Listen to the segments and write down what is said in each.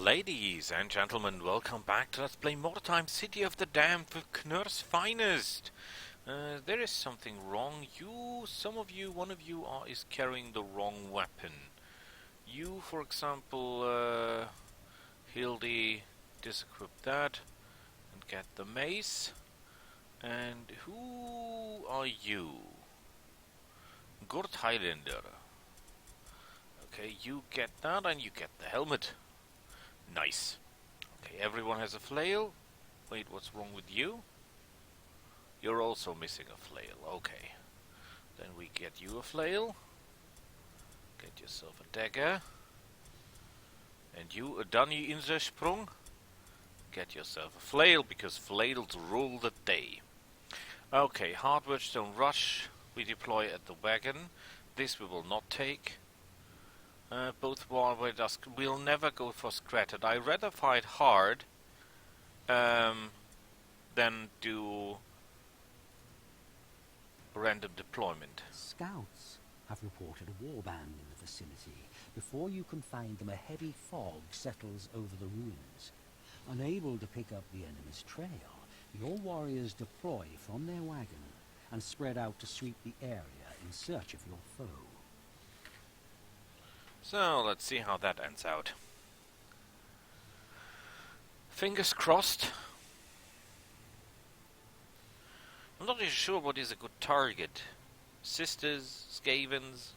Ladies and gentlemen, welcome back to Let's Play Mordheim, City of the Damned with Knörs Finest. There is something wrong. One of you is carrying the wrong weapon. You, for example, Hildy, disequip that and get the mace. And who are you? Gurt Highlander. Okay, you get that and you get the helmet. Nice. Okay, everyone has a flail. Wait, what's wrong with you? You're also missing a flail. Okay. Then we get you a flail. Get yourself a dagger. And you, a Danny Inzersprung. Get yourself a flail, because flails rule the day. Okay, hardware stone rush. We deploy at the wagon. This we will not take. Both Warway Dusk. We'll never go for Scratted. I rather fight hard than do random deployment. Scouts have reported a warband in the vicinity. Before you can find them, a heavy fog settles over the ruins. Unable to pick up the enemy's trail, your warriors deploy from their wagon and spread out to sweep the area in search of your foe. So, let's see how that ends out. Fingers crossed. I'm not really sure what is a good target. Sisters, Skavens.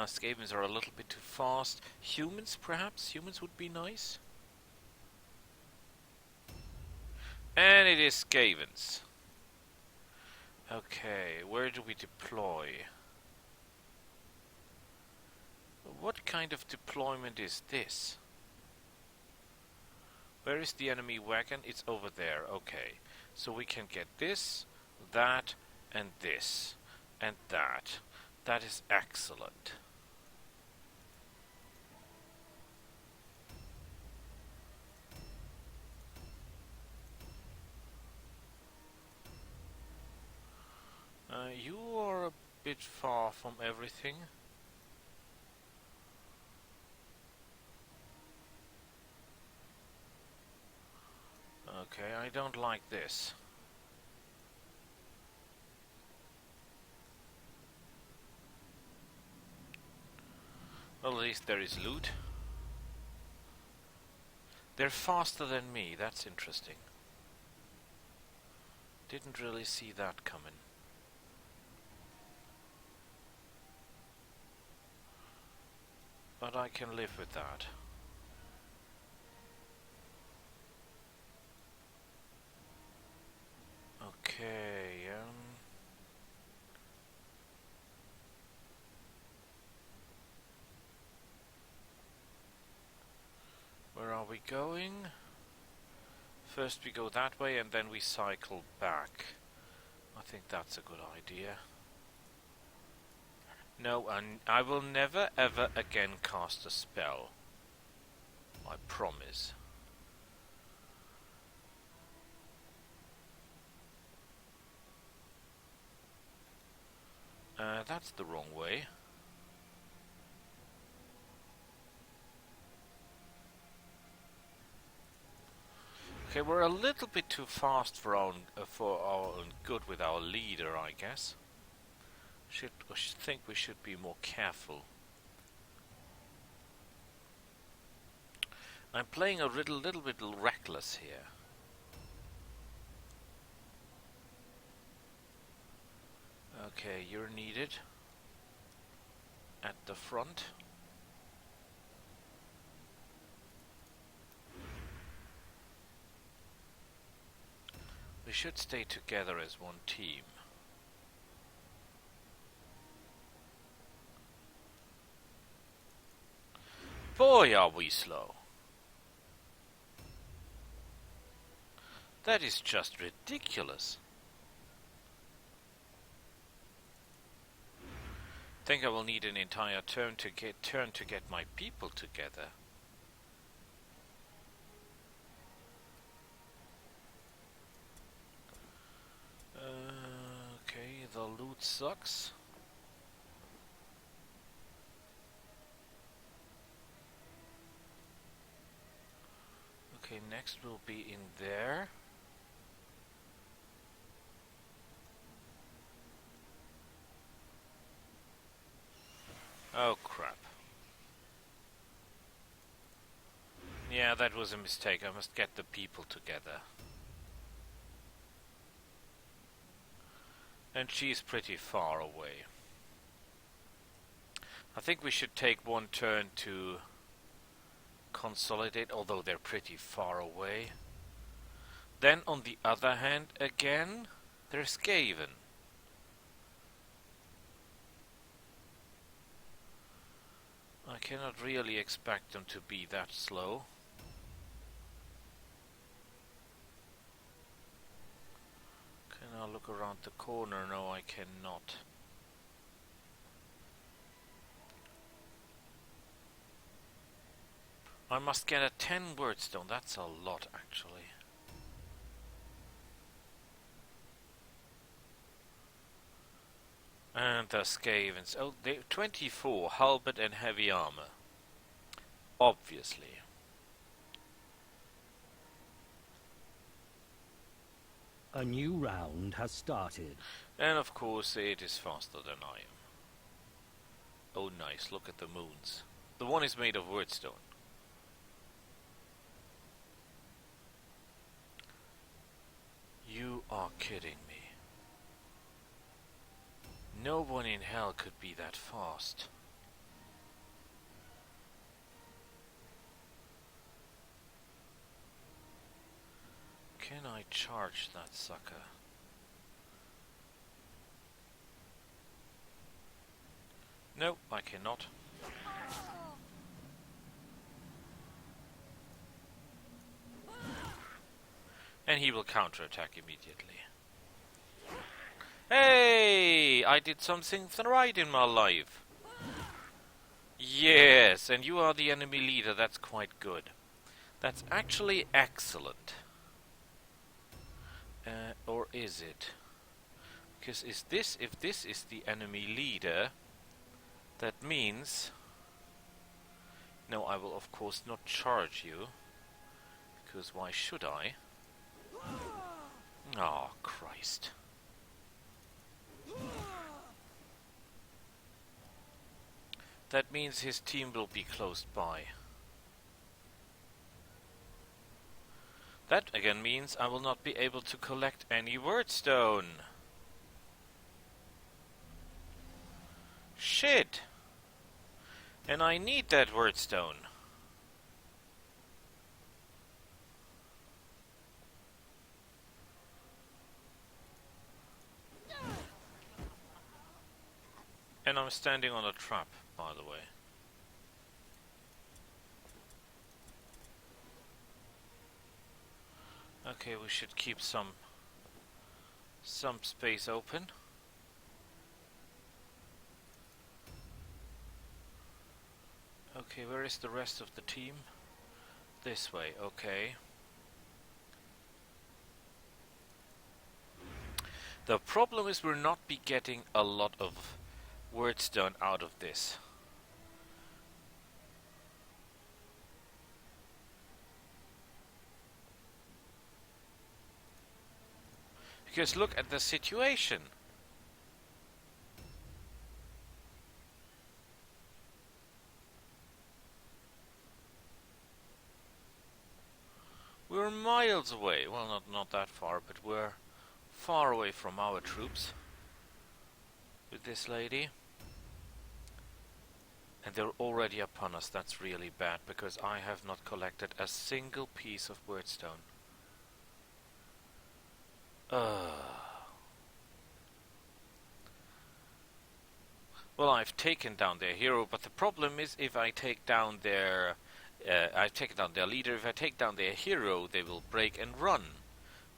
Skavens are a little bit too fast. Humans, perhaps? Humans would be nice. And it is Skavens. Okay, where do we deploy? What kind of deployment is this? Where is the enemy wagon? It's over there. Okay. So we can get this, that, and this, and that. That is excellent. You are a bit far from everything. Okay, I don't like this. Well, at least there is loot. They're faster than me, that's interesting. Didn't really see that coming. But I can live with that. Okay, where are we going? First we go that way and then we cycle back. I think that's a good idea. No, and I will never ever again cast a spell. I promise. That's the wrong way. Okay, we're a little bit too fast for our own good with our leader, I guess. I think we should be more careful. I'm playing a little bit reckless here. Okay, you're needed at the front. We should stay together as one team. Boy, are we slow. That is just ridiculous. Think I will need an entire turn to get my people together. Okay, the loot sucks. Okay, next will be in there. Oh crap. Yeah, that was a mistake. I must get the people together. And she's pretty far away. I think we should take one turn to consolidate, although they're pretty far away. Then on the other hand, again, there's Skaven. I cannot really expect them to be that slow. Can I look around the corner? No, I cannot. I must get a 10 word stone. That's a lot, actually. And the Skavens. Oh, they 24 halberd and heavy armor. Obviously. A new round has started. And of course it is faster than I am. Oh nice, look at the moons. The one is made of wordstone. You are kidding me. No one in hell could be that fast. Can I charge that sucker? No, I cannot. And he will counterattack immediately. Hey! I did something right in my life. Yes, and you are the enemy leader. That's quite good. That's actually excellent. Or is it? Because if this is the enemy leader, that means... No, I will of course not charge you. Because why should I? Oh, Christ. That means his team will be close by. That again means I will not be able to collect any wordstone. Shit! And I need that wordstone. And I'm standing on a trap, by the way. Okay, we should keep some space open. Okay, where is the rest of the team? This way, okay. The problem is we're not be getting a lot of wordstone out of this. Because look at the situation. We're miles away. Well, not that far, but we're far away from our troops. With this lady. And they're already upon us. That's really bad, because I have not collected a single piece of wordstone. Well, I've taken down their hero, but the problem is if I take down their... I've taken down their leader. If I take down their hero, they will break and run,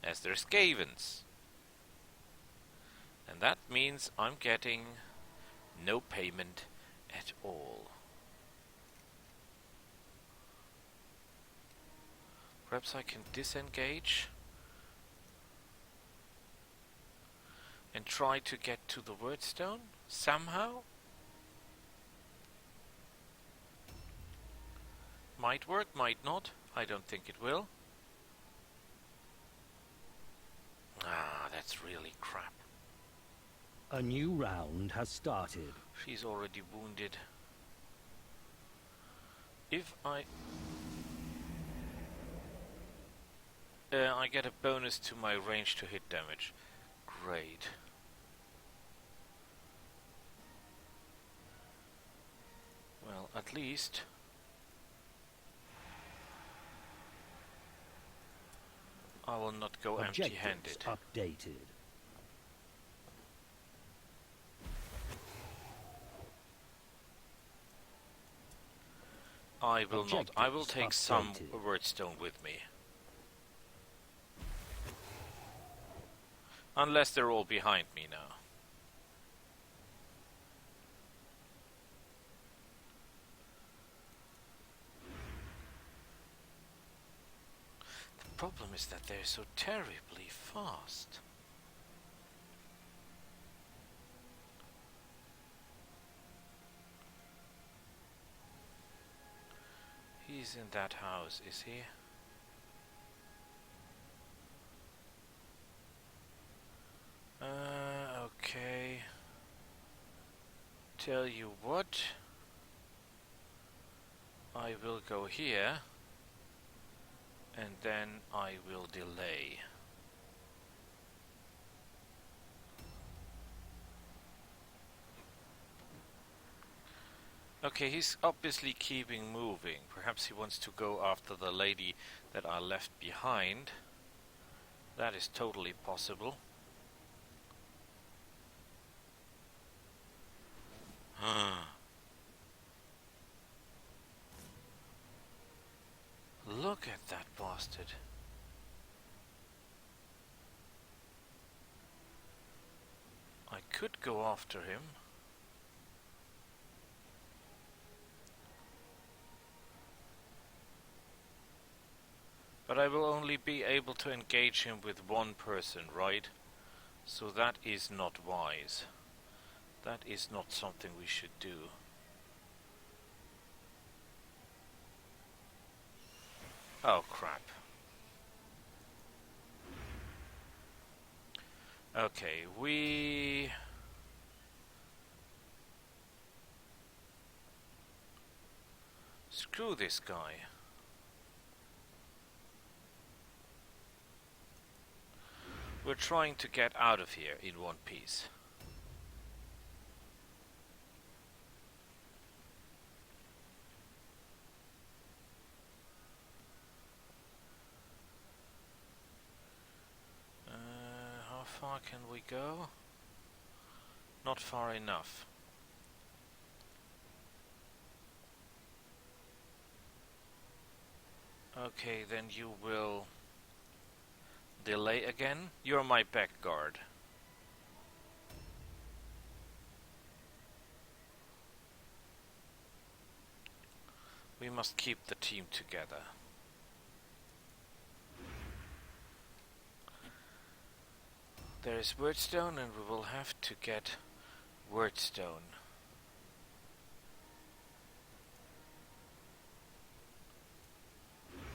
as they're Skavens. And that means I'm getting no payment at all. Perhaps I can disengage and try to get to the wordstone somehow. Might work, might not. I don't think it will. Ah, that's really crap. A new round has started. She's already wounded. If I get a bonus to my range to hit damage. Great. Well, at least I will not go empty-handed. Updated. I will not. I will take some updated. wordstone with me. Unless they're all behind me now. The problem is that they're so terribly fast. He's in that house, is he? Okay. Tell you what. I will go here. And then I will delay. Okay, he's obviously keeping moving. Perhaps he wants to go after the lady that I left behind. That is totally possible. Look at that bastard. I could go after him. But I will only be able to engage him with one person, right? So that is not wise. That is not something we should do. Oh crap. Okay, we... Screw this guy. We're trying to get out of here in one piece. How far can we go? Not far enough. Okay, then you will delay again. You're my back guard. We must keep the team together. There is wordstone and we will have to get wordstone.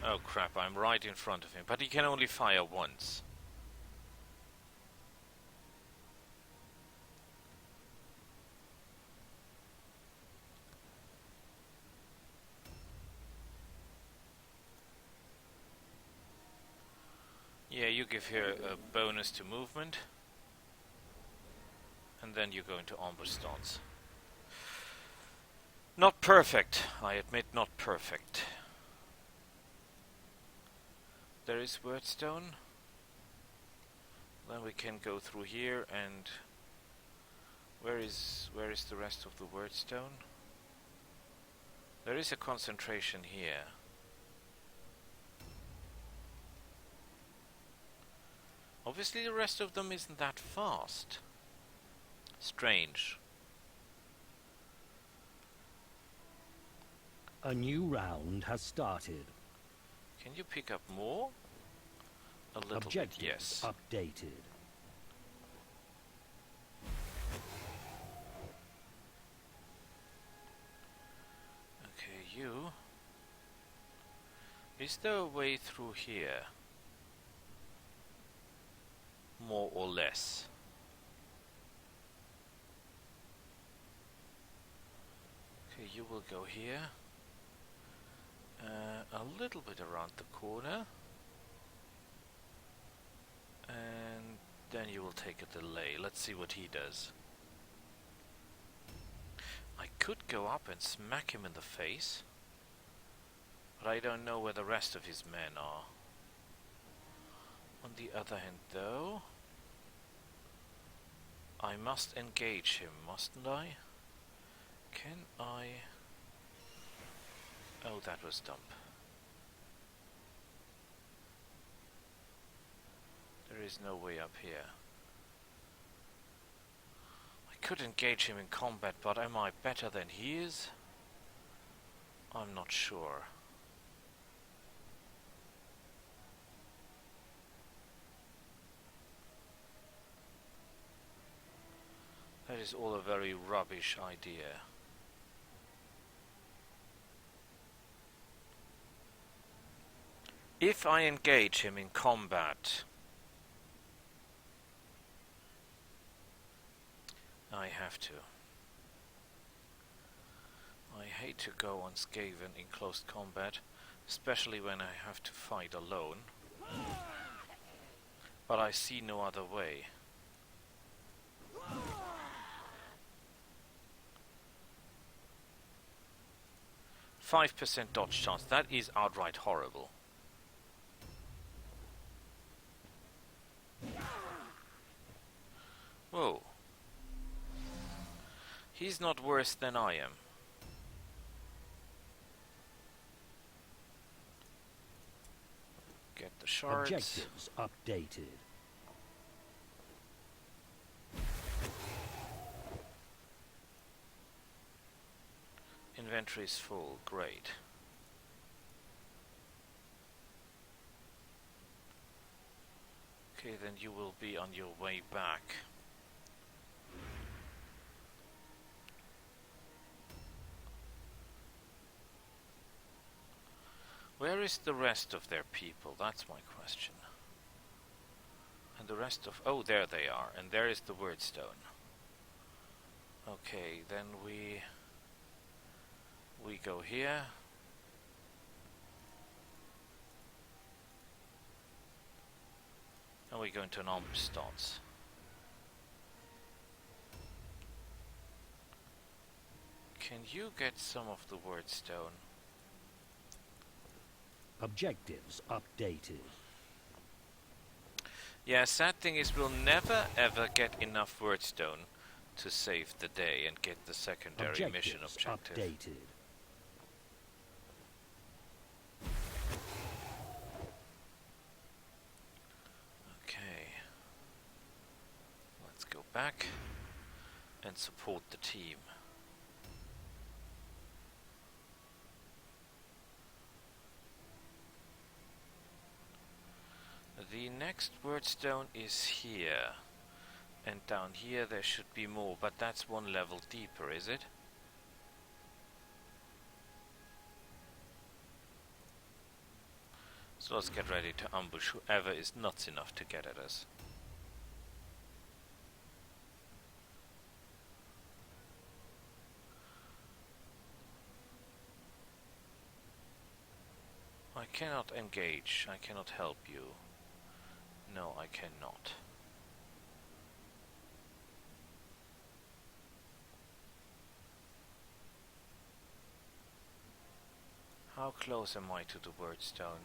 Oh crap, I'm right in front of him, but he can only fire once. Yeah, you give her a bonus to movement. And then you go into ambush stance. Not perfect, I admit, not perfect. There is wordstone. Then we can go through here and where is the rest of the wordstone? There is a concentration here. Obviously the rest of them isn't that fast. Strange. A new round has started. Can you pick up more? A little Objectives bit, yes. updated. Okay, you. Is there a way through here? more or less. Okay, you will go here. A little bit around the corner. And then you will take a delay. Let's see what he does. I could go up and smack him in the face. But I don't know where the rest of his men are. On the other hand, though, I must engage him, mustn't I? Can I... Oh, that was dumb. There is no way up here. I could engage him in combat, but am I better than he is? I'm not sure. That is all a very rubbish idea. If I engage him in combat, I have to. I hate to go on Skaven in close combat, especially when I have to fight alone. But I see no other way. %5 dodge chance, that is outright horrible. Whoa. He's not worse than I am. Get the shards. Objectives updated. Inventory is full, great. Okay, then you will be on your way back. Where is the rest of their people? That's my question. And the rest of... Oh, there they are. And there is the Wordstone. Okay, then we go here. And we go into an ambush stance. Can you get some of the Wordstone? Objectives updated. Yeah, sad thing is we'll never ever get enough Wordstone to save the day and get the secondary mission objective. Updated. Okay. Let's go back and support the team. The next Wordstone is here. And down here there should be more, but that's one level deeper, is it? So let's get ready to ambush whoever is nuts enough to get at us. I cannot engage, I cannot help you. No, I cannot. How close am I to the Wordstone?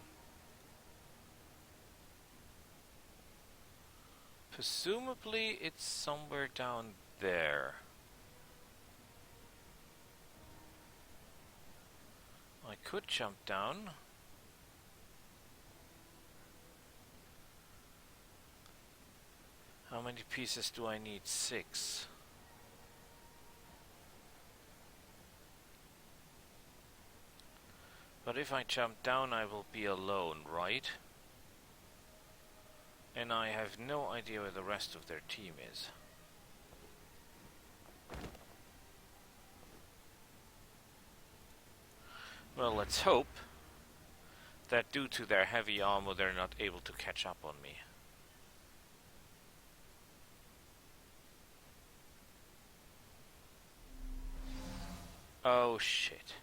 Presumably it's somewhere down there. I could jump down. How many pieces do I need? 6. But if I jump down I will be alone, right? And I have no idea where the rest of their team is. Well, let's hope that due to their heavy armor they're not able to catch up on me. Oh shit.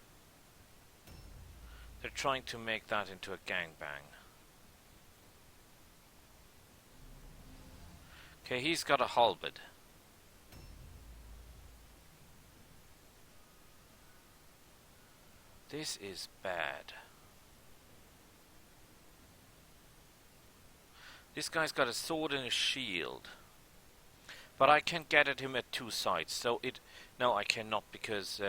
They're trying to make that into a gangbang. Okay, he's got a halberd. This is bad. This guy's got a sword and a shield. But I can get at him at two sides, so it... No, I cannot, because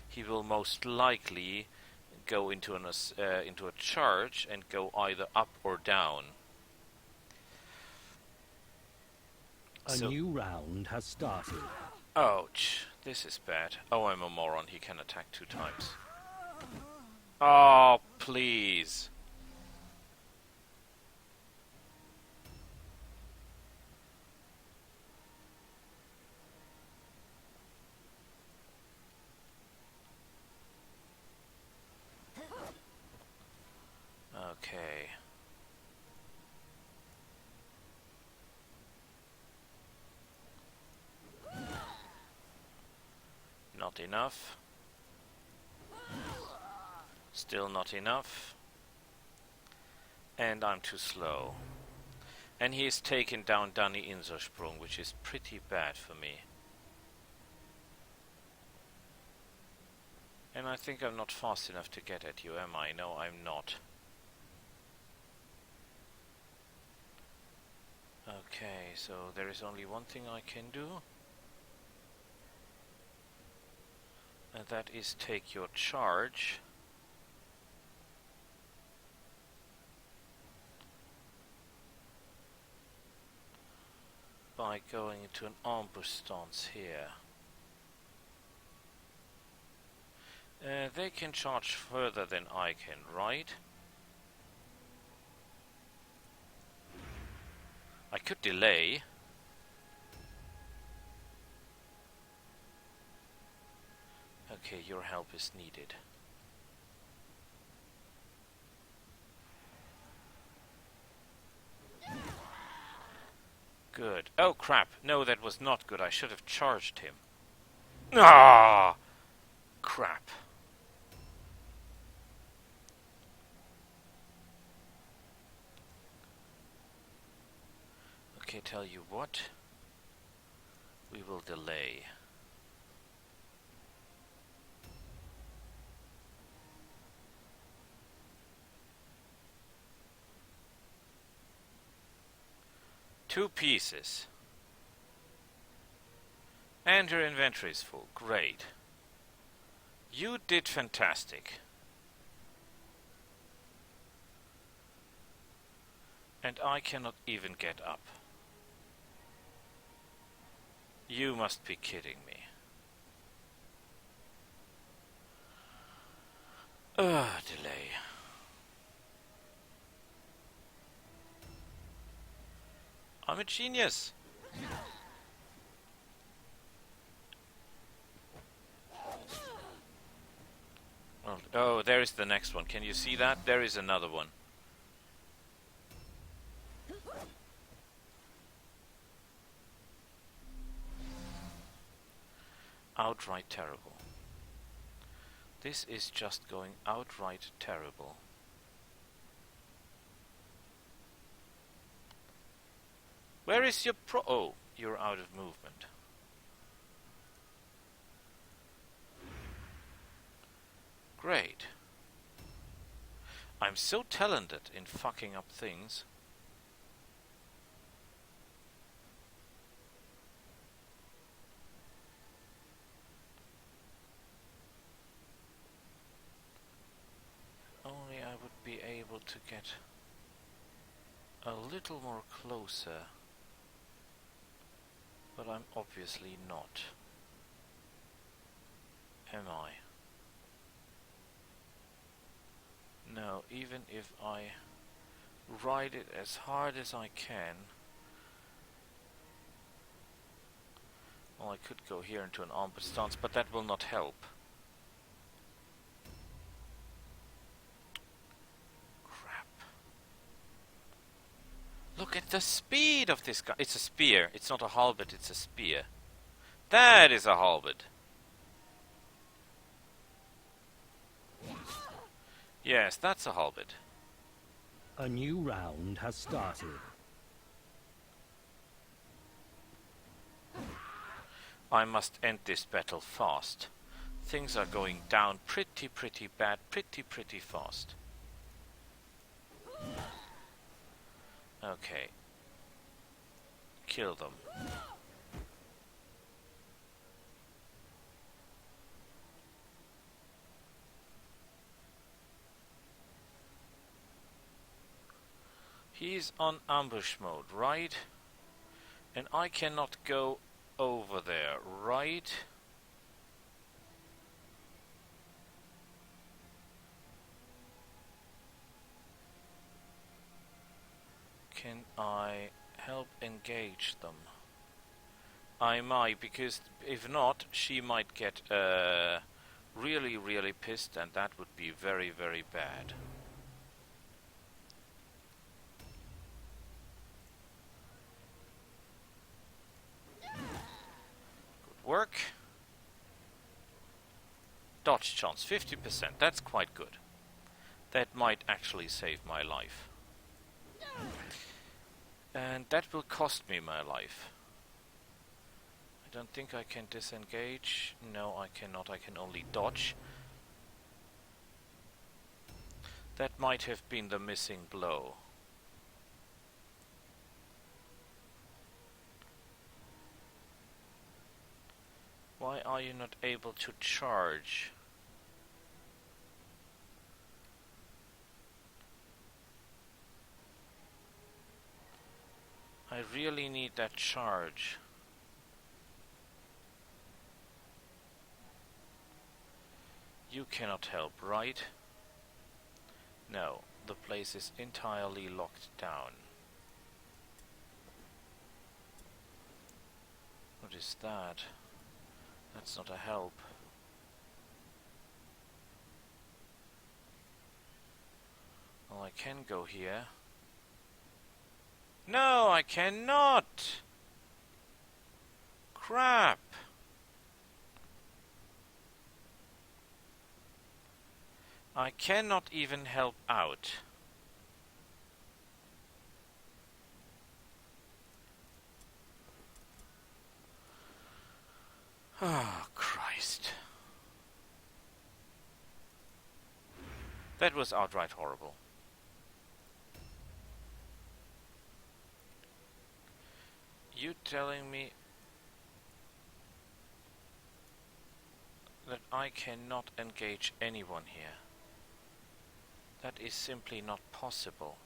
he will most likely go into a charge and go either up or down. A new round has started. Ouch, this is bad. Oh, I'm a moron, he can attack 2 times. Oh, please. Okay. Not enough. Still not enough. And I'm too slow. And he has taken down Danny Insersprung, which is pretty bad for me. And I think I'm not fast enough to get at you, am I? No, I'm not. Okay, so there is only one thing I can do. And that is take your charge. By going into an ambush stance here. They can charge further than I can, right? I could delay. Okay, your help is needed. Good. Oh crap, no, that was not good. I should have charged him. Ah! Crap. Okay, tell you what. We will delay. Two pieces. And your inventory is full. Great. You did fantastic. And I cannot even get up. You must be kidding me. Delay. I'm a genius. Oh, there is the next one. Can you see that? There is another one. Outright terrible. This is just going outright terrible. Where is your Oh, you're out of movement. Great. I'm so talented in fucking up things. Only I would be able to get a little more closer. But I'm obviously not. Am I? No, even if I ride it as hard as I can. Well, I could go here into an ambush stance, but that will not help. Crap. Look at the speed of this guy. It's a spear. It's not a halberd, it's a spear. That is a halberd. Yes, that's a halberd. A new round has started. I must end this battle fast. Things are going down pretty bad, pretty fast. Okay. Kill them. He's on ambush mode, right? And I cannot go over there, right? Can I help engage them? I might, because if not, she might get really pissed, and that would be very bad. Good work. Dodge chance 50%, that's quite good. That might actually save my life. And that will cost me my life. I don't think I can disengage. No, I cannot. I can only dodge. That might have been the missing blow. Why are you not able to charge? I really need that charge. You cannot help, right? No, the place is entirely locked down. What is that? That's not a help. Well, I can go here. No, I cannot! Crap! I cannot even help out. Oh, Christ. That was outright horrible. You telling me that I cannot engage anyone here? That is simply not possible.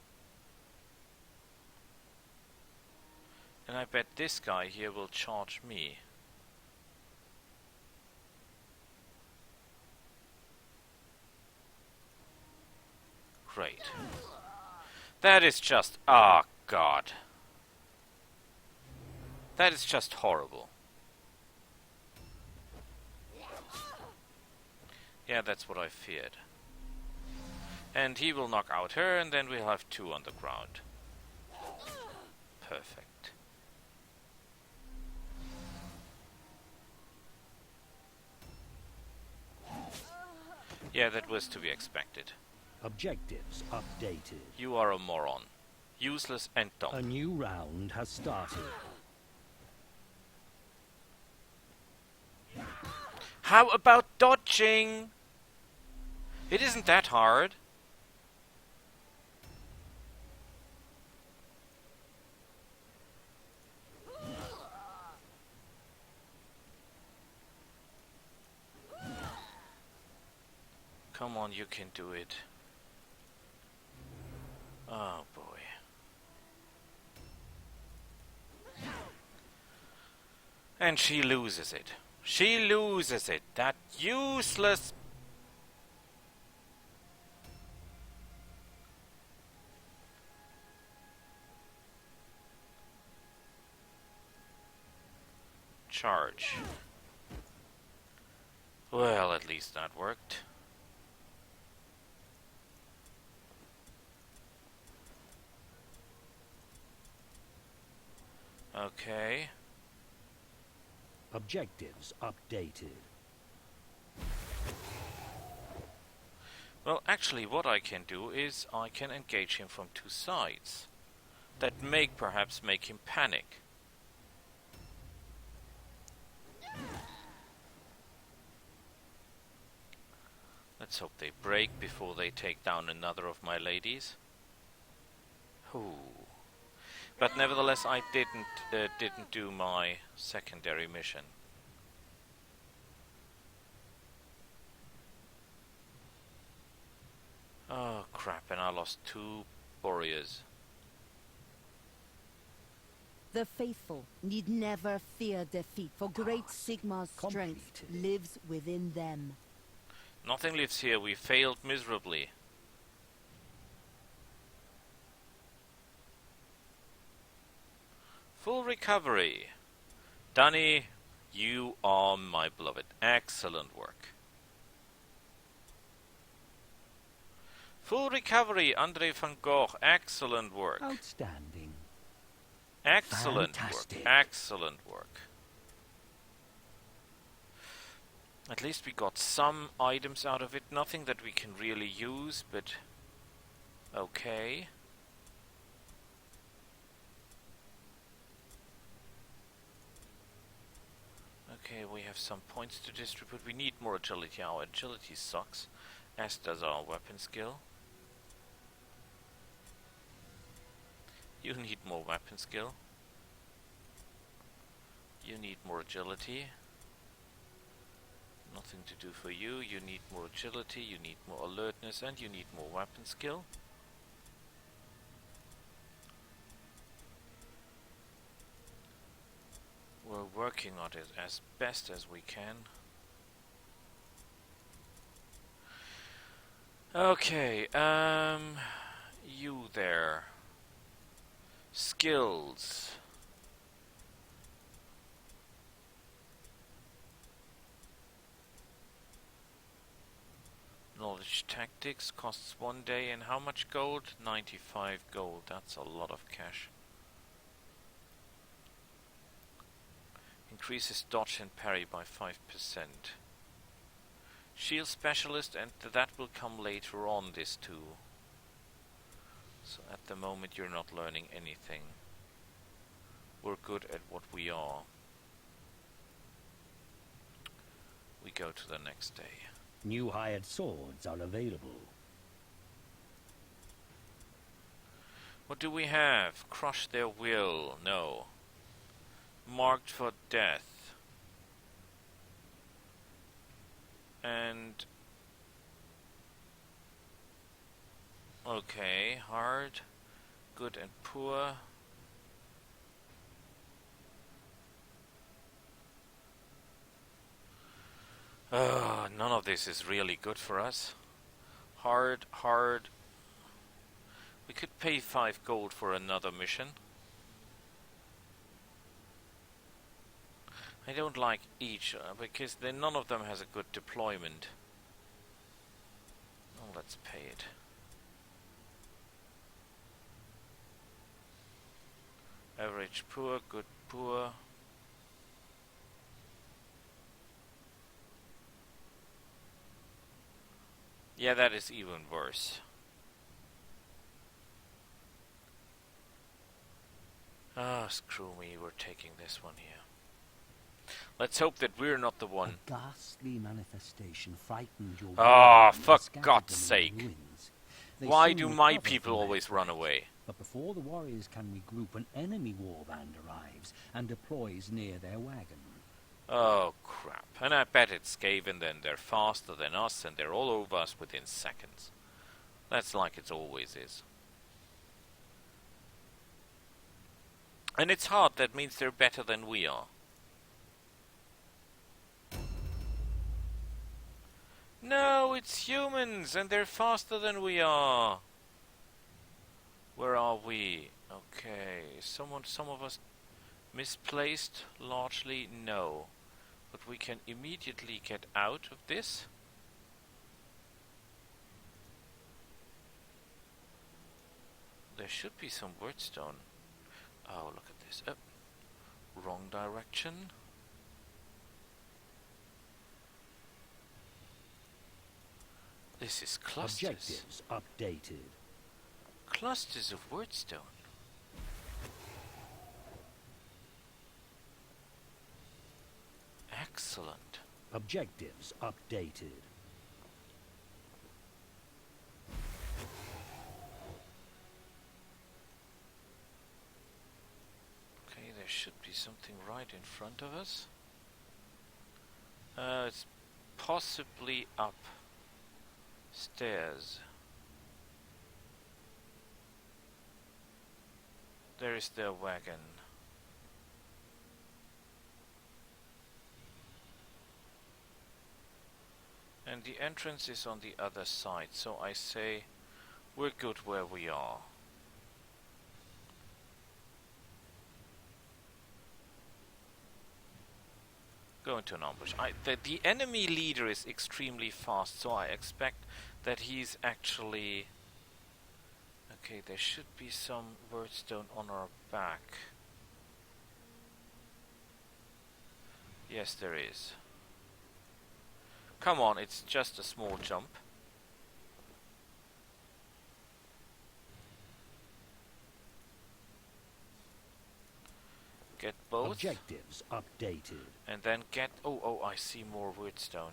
And I bet this guy here will charge me. Great. That is just... ah, God. That is just horrible. Yeah, that's what I feared. And he will knock out her, and then we'll have two on the ground. Perfect. Yeah, that was to be expected. Objectives updated. You are a moron. Useless and dumb. A new round has started. How about dodging? It isn't that hard. Come on, you can do it. Oh boy. And she loses it. She loses it. That useless... charge. Well, at least that worked. Okay. Objectives updated. Well, actually, what I can do is I can engage him from two sides. That may perhaps make him panic. Let's hope they break before they take down another of my ladies. Ooh. But nevertheless, I didn't do my secondary mission. Oh crap! And I lost 2 warriors. The faithful need never fear defeat, for great Sigmar's strength lives within them. Nothing lives here. We failed miserably. Full recovery. Danny, you are my beloved. Excellent work. Full recovery, Andre van Gogh. Excellent work. Outstanding. Excellent Fantastic. work. Excellent work. At least we got some items out of it. Nothing that we can really use, but okay. Okay, we have some points to distribute. We need more agility. Our agility sucks, as does our weapon skill. You need more weapon skill. You need more agility. Nothing to do for you. You need more agility, you need more alertness, and you need more weapon skill. We're working on it as best as we can. Okay, you there. Skills. Knowledge tactics costs 1 day, and how much gold? 95 gold. That's a lot of cash. Increases dodge and parry by 5%. Shield specialist, and that will come later on, this too. So at the moment you're not learning anything. We're good at what we are. We go to the next day. New hired swords are available. What do we have? Crush their will. No. Marked for death. And... okay, hard, good and poor. None of this is really good for us. Hard, hard. We could pay 5 gold for another mission. I don't like each, because then none of them has a good deployment. Oh, let's pay it. Average poor, good poor. Yeah, that is even worse. Ah, screw me, we're taking this one here. Let's hope that we're not the one. A ghastly manifestation frightened your Ah, warriors for and scattered God's them in sake. the ruins. They Why soon do my recovered people from their always run fright. away? But before the warriors can regroup, an enemy warband arrives and deploys near their wagon. Oh, crap. And I bet it's Skaven, then they're faster than us, and they're all over us within seconds. That's like it always is. And it's hard, that means they're better than we are. No, it's humans, and they're faster than we are. Where are we? Okay, some of us misplaced, largely no. But we can immediately get out of this. There should be some wordstone. Oh, look at this. Oh, wrong direction. This is clusters. Objectives updated. Clusters of wordstone. Excellent. Objectives updated. Okay, there should be something right in front of us. It's possibly upstairs. There is their wagon. And the entrance is on the other side, so I say we're good where we are. Go into an ambush. The enemy leader is extremely fast, so I expect that he's actually... Okay, there should be some wordstone on our back. Yes, there is. Come on, it's just a small jump. Get both. Objectives updated. And then get... Oh, I see more wordstone.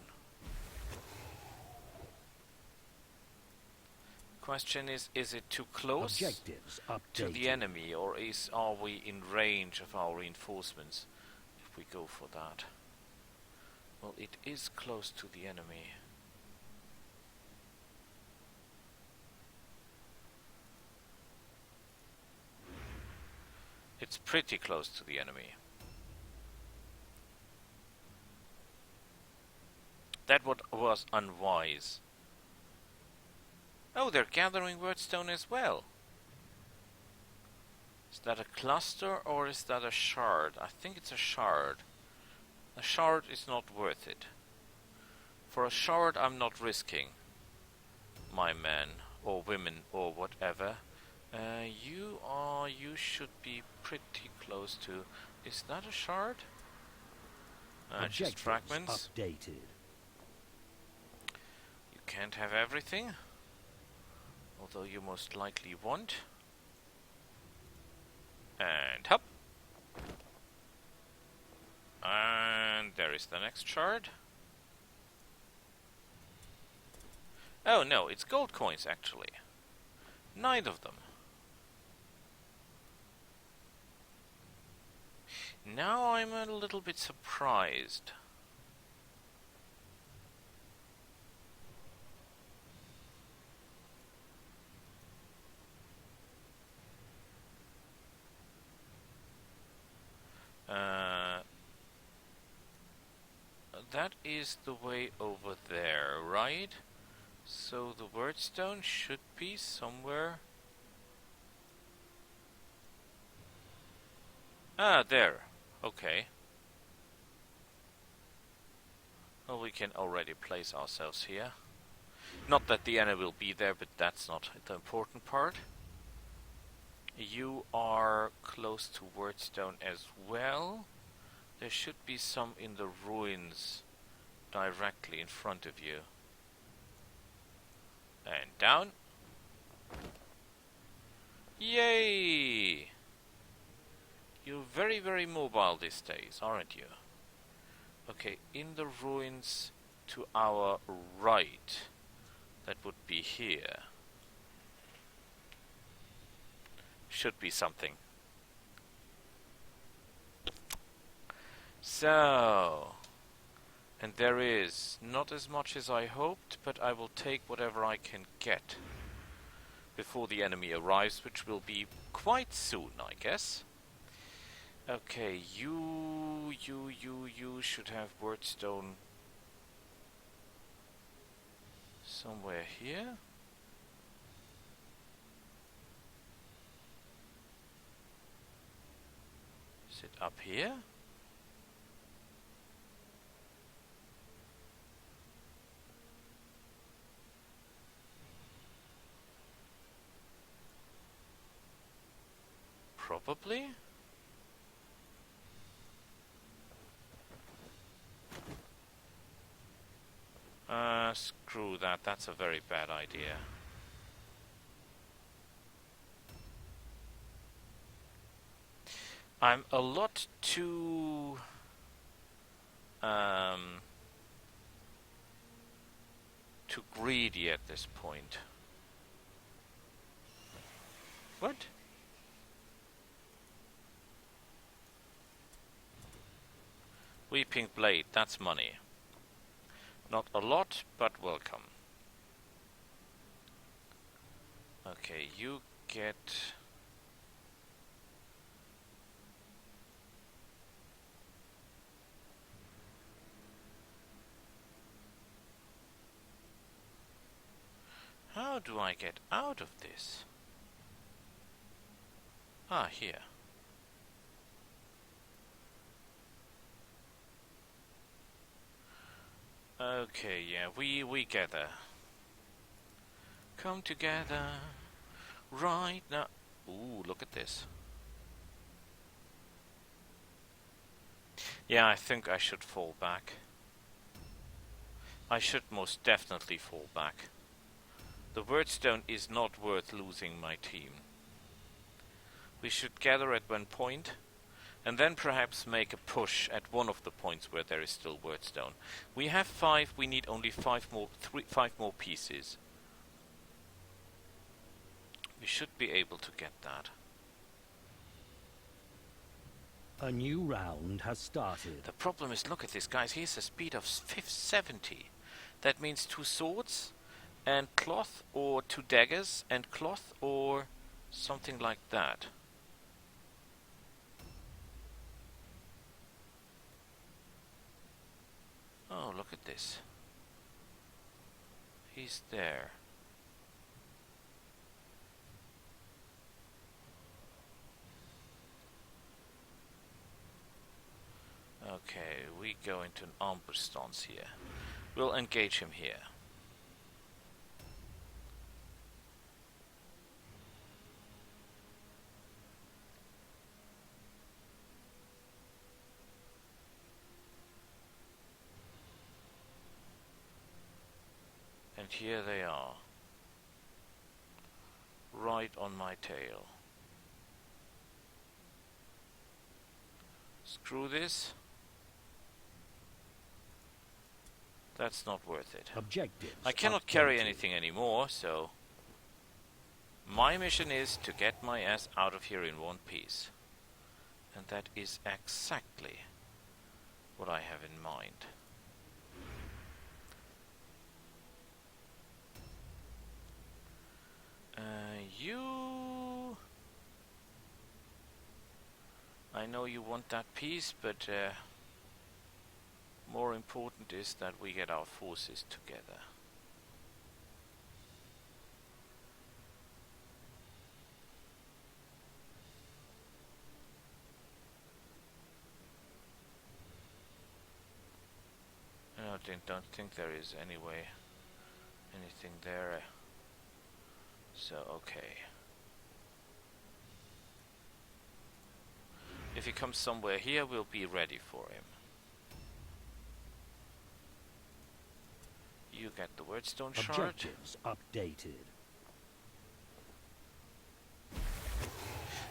Question is it too close Objectives updated. to the enemy, or are we in range of our reinforcements if we go for that? Well, it is close to the enemy. It's pretty close to the enemy. That was unwise. Oh, they're gathering wordstone as well. Is that a cluster or is that a shard? I think it's a shard. A shard is not worth it. For a shard I'm not risking my men or women or whatever. You should be pretty close to... Is that a shard? Just fragments. Updated. You can't have everything. Although you most likely won't. And hop. And there is the next shard. Oh no, it's gold coins actually. 9 of them. Now I'm a little bit surprised. That is the way over there, right? So the wordstone should be somewhere... Ah, there. Okay. Well, we can already place ourselves here. Not that the enemy will be there, but that's not the important part. You are close to wordstone as well. There should be some in the ruins directly in front of you. And down. Yay! You're very, very mobile these days, aren't you? Okay, in the ruins to our right. That would be here. Should be something. So, and there is not as much as I hoped, but I will take whatever I can get before the enemy arrives, which will be quite soon, I guess. Okay, you should have wordstone somewhere here. Is it up here? Probably. Screw that. That's a very bad idea. I'm a lot too greedy at this point. What? Weeping Blade, that's money. Not a lot, but welcome. Okay, you get... How do I get out of this? Ah, here. Okay, yeah, we gather. Come together right now. Ooh, look at this. Yeah, I think I should fall back. I should most definitely fall back. The Wordstone is not worth losing my team. We should gather at one point, and then perhaps make a push at one of the points where there is still Wordstone. We have 5, we need only 5 more pieces. We should be able to get that. A new round has started. The problem is, look at this, guys, he has a speed of 70. That means 2 swords and cloth, or 2 daggers and cloth, or something like that. Oh, look at this. He's there. Okay, we go into an ambush stance here. We'll engage him here. And here they are. Right on my tail. Screw this. That's not worth it. Objectives I cannot carry anything anymore, so my mission is to get my ass out of here in one piece. And that is exactly what I have in mind. You... I know you want that piece, but more important is that we get our forces together. I don't think there is anything there. So, okay. If he comes somewhere here, we'll be ready for him. You get the Wordstone shard. Objectives updated.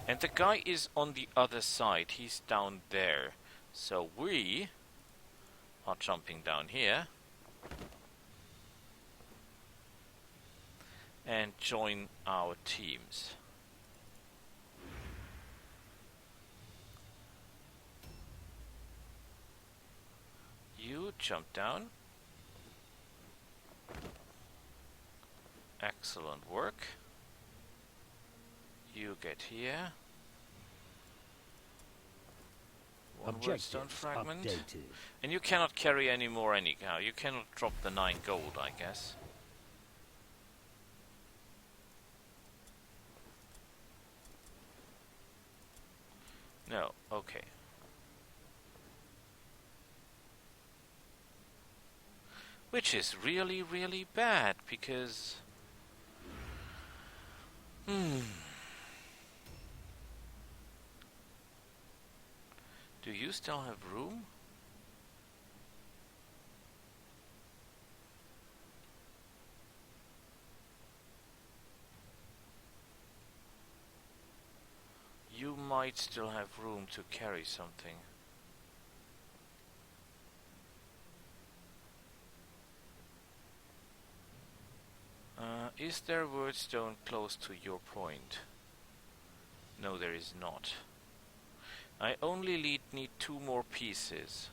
And the guy is on the other side. He's down there. So we are jumping down here. And join our teams. You jump down. Excellent work. You get here. One Wordstone fragment. Updated. And you cannot carry any more anyhow. You cannot drop the 9 gold, I guess. No, okay. Which is really, really bad, because... Do you still have room? might still have room to carry something. Is there wordstone close to your point? No, there is not. I only need 2 more pieces.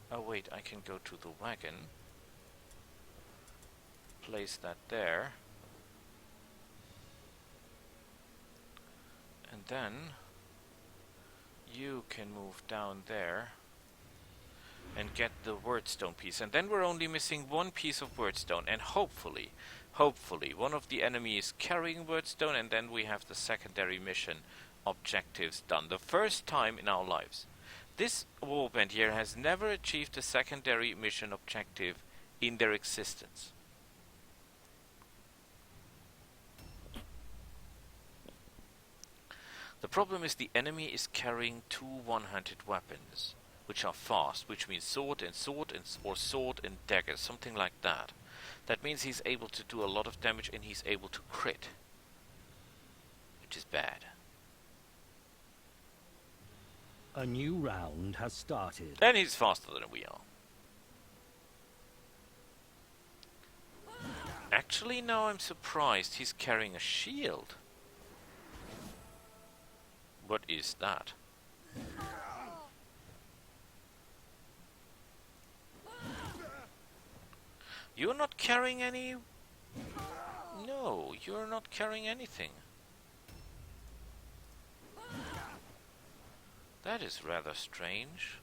Oh wait, I can go to the wagon. Place that there. And then you can move down there and get the wordstone piece. And then we're only missing 1 piece of wordstone, and hopefully one of the enemies is carrying wordstone, and then we have the secondary mission objectives done. The first time in our lives. This warband here has never achieved a secondary mission objective in their existence. The problem is the enemy is carrying 2 one-handed weapons, which are fast, which means sword or sword and dagger, something like that. That means he's able to do a lot of damage and he's able to crit, which is bad. A new round has started. And he's faster than we are. Actually, now I'm surprised he's carrying a shield. What is that? You're not carrying any... No, you're not carrying anything. That is rather strange.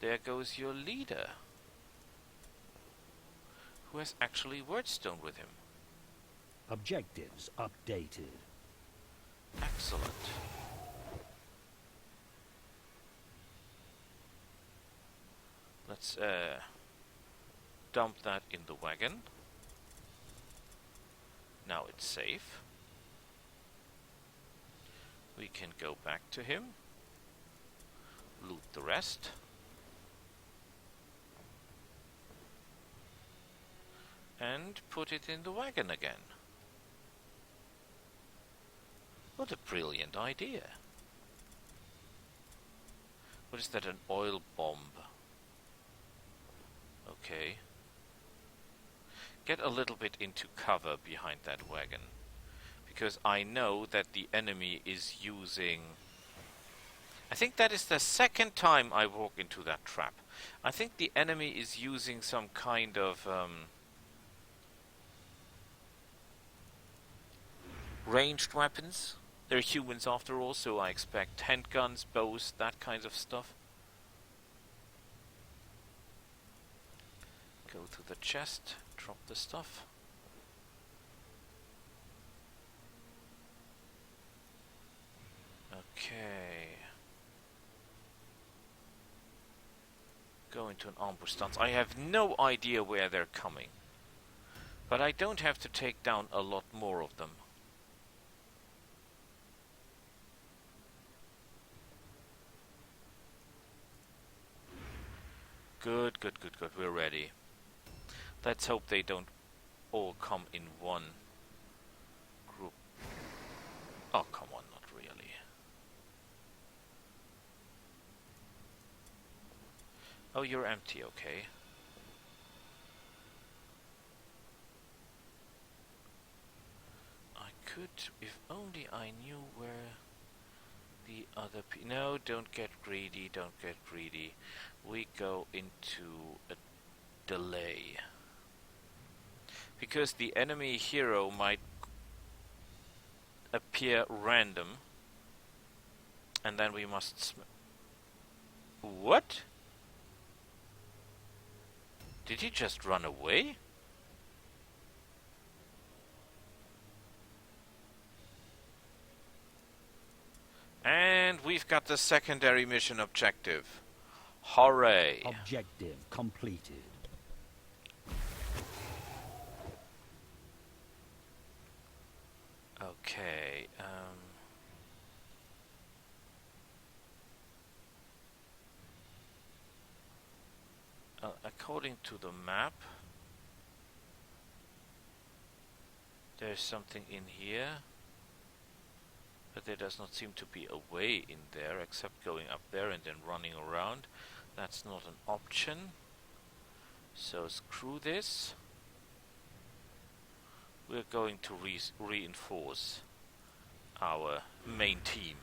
There goes your leader, who has actually wordstone with him. Objectives updated. Excellent. Let's dump that in the wagon. Now it's safe. We can go back to him, loot the rest, and put it in the wagon again. What a brilliant idea. What is that, an oil bomb? Okay. Get a little bit into cover behind that wagon, because I know that the enemy is using... I think that is the second time I walk into that trap. I think the enemy is using some kind of ranged weapons. They're humans after all, so I expect handguns, bows, that kind of stuff. Go to the chest, drop the stuff. Okay. Go into an ambush stance. I have no idea where they're coming, but I don't have to take down a lot more of them. Good, good, good, good. We're ready. Let's hope they don't all come in one group. Oh, come on, not really. Oh, you're empty, okay. I could, if only I knew where the other no, don't get greedy, don't get greedy. We go into a delay. Because the enemy hero might appear random, and then we must what? Did he just run away? And we've got the secondary mission objective. Hooray! Objective completed. Okay, according to the map, There's something in here, but there does not seem to be a way in there except going up there and then running around. That's not an option. So screw this. We're going to reinforce our main team.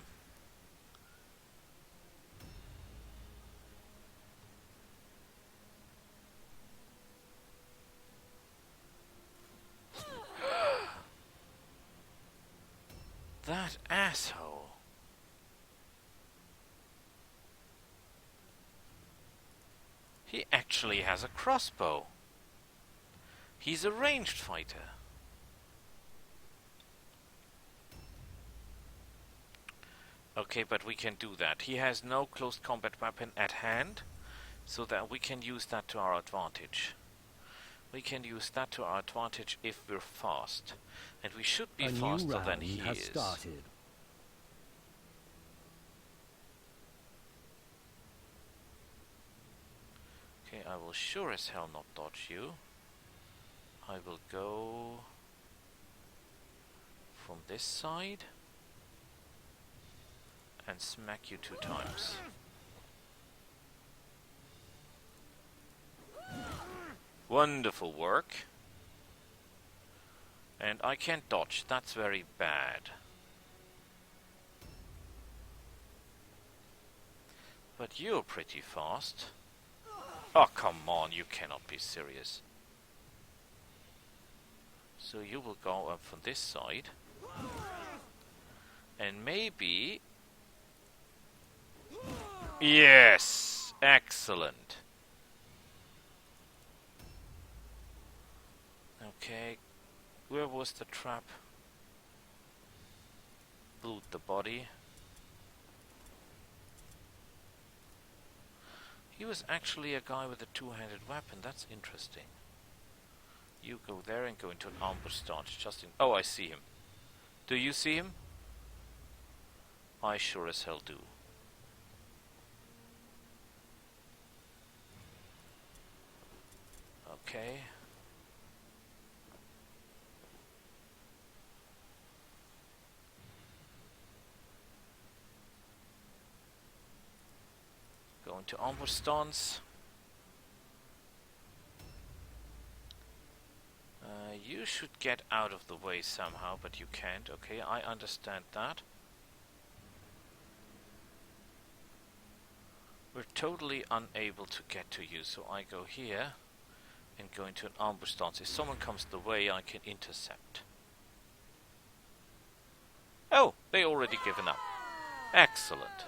That asshole. He actually has a crossbow. He's a ranged fighter. Okay, but we can do that. He has no close combat weapon at hand, so that we can use that to our advantage. We can use that to our advantage if we're fast. And we should be faster than he is. Started. Okay, I will sure as hell not dodge you. I will go from this side and smack you 2 times. Wonderful work. And I can't dodge, that's very bad. But you're pretty fast. Oh, come on, you cannot be serious. So you will go up from this side. And maybe... Yes! Excellent. Okay. Where was the trap? Loot the body. He was actually a guy with a 2-handed weapon. That's interesting. You go there and go into an ambush stance. Just in... Oh, I see him. Do you see him? I sure as hell do. Okay. Go into ambush stance. You should get out of the way somehow, but you can't. Okay, I understand that. We're totally unable to get to you, so I go here and go into an ambush stance. If someone comes the way, I can intercept. Oh, they already given up. Excellent.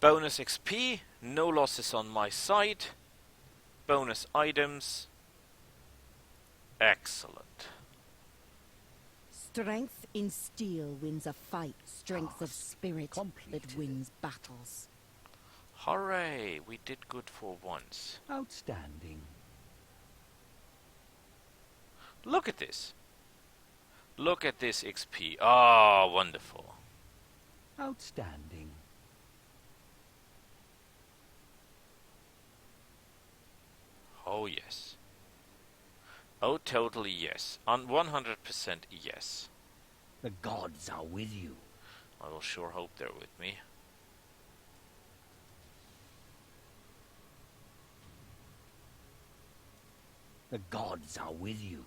Bonus XP, no losses on my side. Bonus items. Excellent. Strength in steel wins a fight. Strength of spirit that wins battles. Hooray! We did good for once. Outstanding. Look at this. Look at this XP. Ah, wonderful. Outstanding. Oh, yes. Oh, totally yes. On 100% yes. The gods are with you. I will sure hope they're with me. The gods are with you.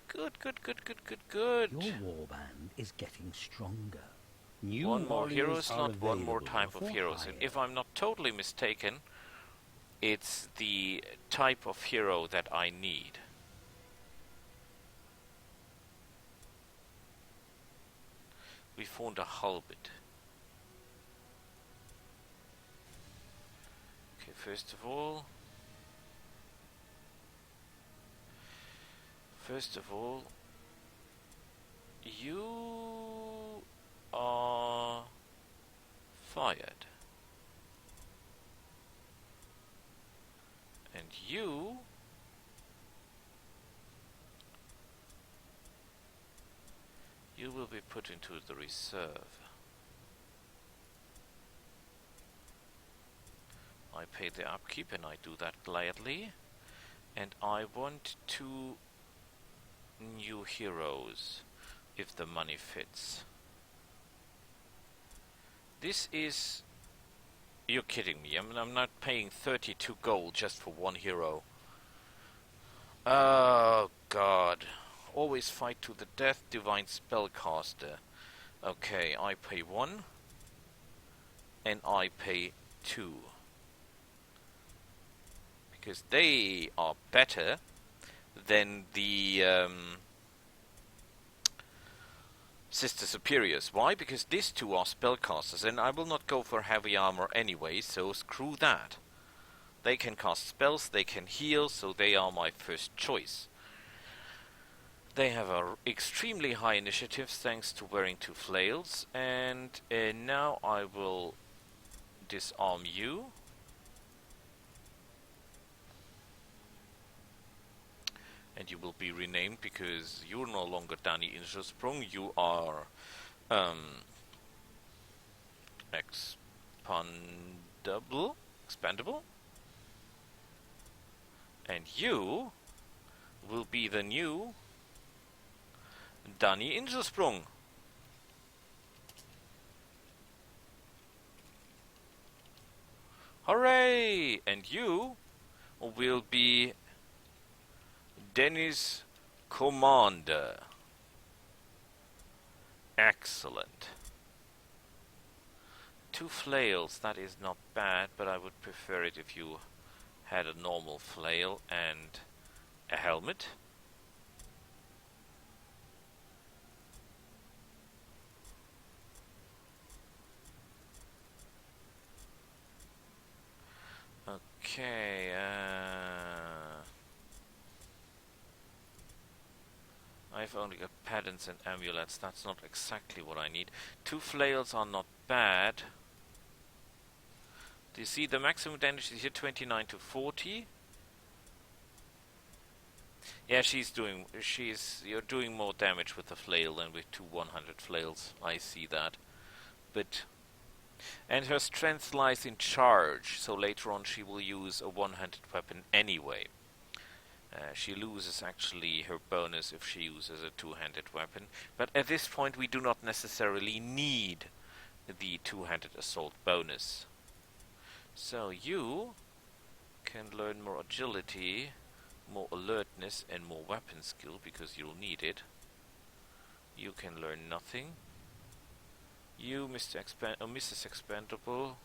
Good, good, good, good, good, good. Your warband is getting stronger. New One more hero warriors are slot, one more available type of for heroes. And hire. if I'm not totally mistaken, it's the type of hero that I need. We found a halberd. Okay, first of all, you are fired. And you will be put into the reserve. I pay the upkeep and I do that gladly. And I want 2 new heroes, if the money fits. This is... You're kidding me. I'm not paying 32 gold just for 1 hero. Oh, God. Always fight to the death, divine spellcaster. Okay, I pay 1. And I pay 2. Because they are better than the Sister Superiors. Why? Because these 2 are spellcasters, and I will not go for heavy armor anyway, so screw that. They can cast spells, they can heal, so they are my first choice. They have a extremely high initiative thanks to wearing 2 flails, and now I will disarm you. And you will be renamed because you're no longer Damned Knörs Finest, you are expandable. And you will be the new Damned Knörs Finest. Hooray! And you will be Dennis Commander. Excellent. 2 flails, that is not bad, but I would prefer it if you had a normal flail and a helmet. Okay, I've only got patterns and amulets, that's not exactly what I need. 2 flails are not bad. Do you see the maximum damage is here 29 to 40? Yeah, you're doing more damage with the flail than with 2 100 flails. I see that. But and her strength lies in charge, so later on she will use a one-handed weapon anyway. She loses actually her bonus if she uses a two-handed weapon, but at this point we do not necessarily need the two-handed assault bonus. So you can learn more agility, more alertness and more weapon skill because you'll need it. You can learn nothing. You, Mrs. Expendable,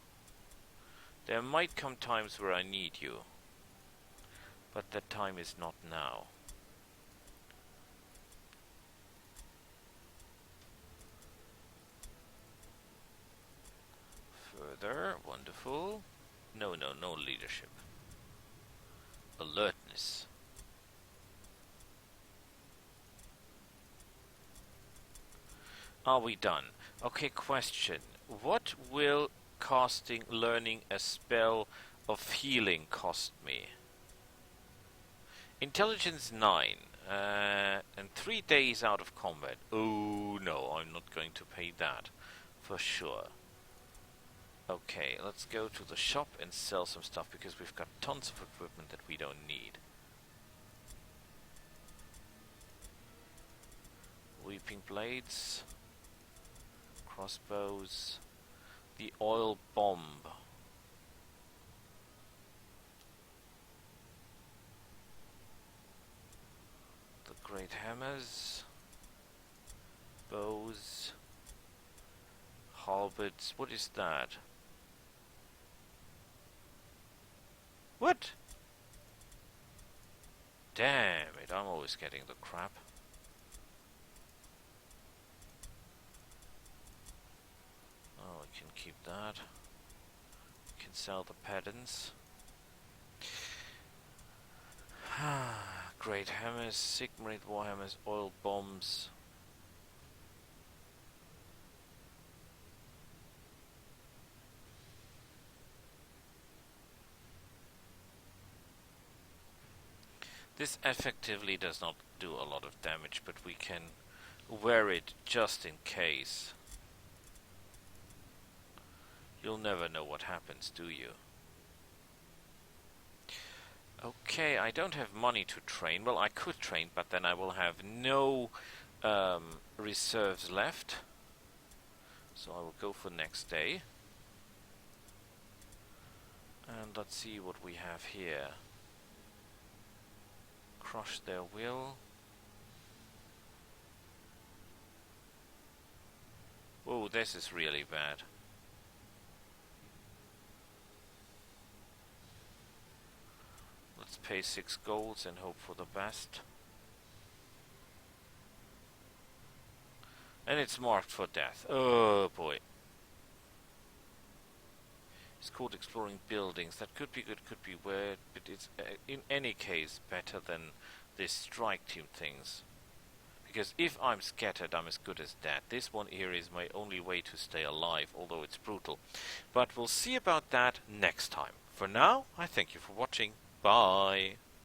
there might come times where I need you, but that time is not now. Further, wonderful. No leadership. Alertness. Are we done? Okay, question. What will learning a spell of healing cost me? Intelligence 9, and 3 days out of combat. Oh no, I'm not going to pay that, for sure. Okay, let's go to the shop and sell some stuff, because we've got tons of equipment that we don't need. Weeping blades, crossbows, the oil bomb. The great hammers, bows, halberds. What is that? What? Damn it, I'm always getting the crap. Oh, I can keep that. I can sell the patterns. Great hammers, Sigmarite warhammers, oil bombs. This effectively does not do a lot of damage, but we can wear it just in case. You'll never know what happens, do you? Okay, I don't have money to train. Well, I could train, but then I will have no reserves left. So I will go for next day. And let's see what we have here. Crush their will. Oh, this is really bad. Let's pay 6 golds and hope for the best. And it's marked for death. Oh boy. It's called exploring buildings. That could be good, could be weird, but it's in any case better than this strike team things. Because if I'm scattered, I'm as good as dead. This one here is my only way to stay alive, although it's brutal. But we'll see about that next time. For now, I thank you for watching. Bye!